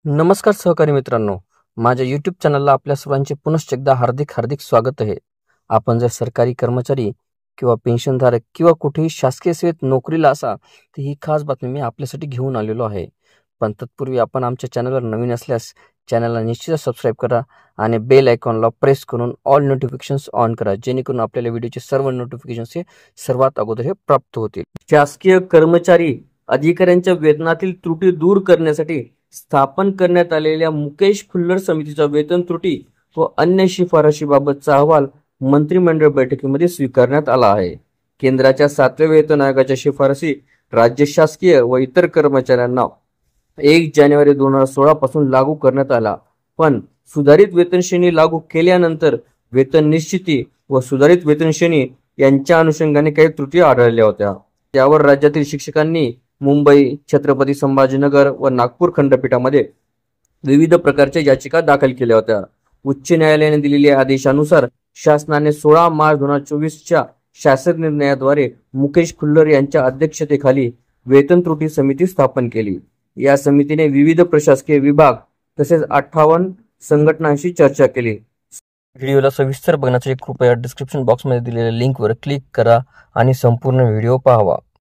नमस्कार सहकारी मित्रांनो, माझ्या यूट्यूब चॅनलला आपल्या सर्वांचे पुनश्च एकदा हार्दिक स्वागत आहे. आपण जर सरकारी कर्मचारी किंवा पेन्शनधारक किंवा कुठेही शासकीय सेवेत नोकरीला असा तर ही खास बातमी मी आपल्यासाठी घेऊन आलेलो आहे. पण तत्पूर्वी आपण आमच्या चॅनलवर नवीन असल्यास चॅनलला निश्चितच सबस्क्राईब करा आणि बेल आयकॉनला प्रेस करून ऑल नोटिफिकेशन्स ऑन करा, जेणेकरून आपल्याला व्हिडिओचे सर्व नोटिफिकेशन्स हे सर्वात अगोदर हे प्राप्त होतील. शासकीय कर्मचारी अधिकाऱ्यांच्या वेतनातील त्रुटी दूर करण्यासाठी स्थापन करण्यात आलेल्या मुकेश खुल्लर समितीचा वेतन त्रुटी व अन्य शिफारशीबाबतचा अहवाल मंत्रिमंडळ बैठकीमध्ये स्वीकारण्यात आला आहे. केंद्राच्या 7व्या वेतन आयोगाच्या शिफारसी राज्य शासकीय व इतर कर्मचाऱ्यांना 1 जानेवारी 2016 पासून लागू करण्यात आला, पण सुधारित वेतन श्रेणी लागू केल्यानंतर वेतन निश्चिती व सुधारित वेतन श्रेणी यांच्या अनुषंगाने काही त्रुटी आढळल्या होत्या. त्यावर राज्यातील शिक्षकांनी मुंबई, छत्रपती संभाजीनगर व नागपूर खंडपीठामध्ये विविध प्रकारच्या याचिका दाखल केल्या होत्या. उच्च न्यायालयाने दिलेल्या आदेशानुसार शासनाने 16 मार्च 2024च्या शासन निर्णयाद्वारे मुकेश खुल्लर यांच्या अध्यक्षतेखाली वेतन त्रुटी समिती स्थापन केली. या समितीने विविध प्रशासकीय विभाग तसेच 58 संघटनांशी चर्चा केली. व्हिडिओला सविस्तर बघण्यासाठी कृपया डिस्क्रिप्शन बॉक्समध्ये दिलेल्या लिंकवर क्लिक करा आणि संपूर्ण व्हिडिओ पाहावा.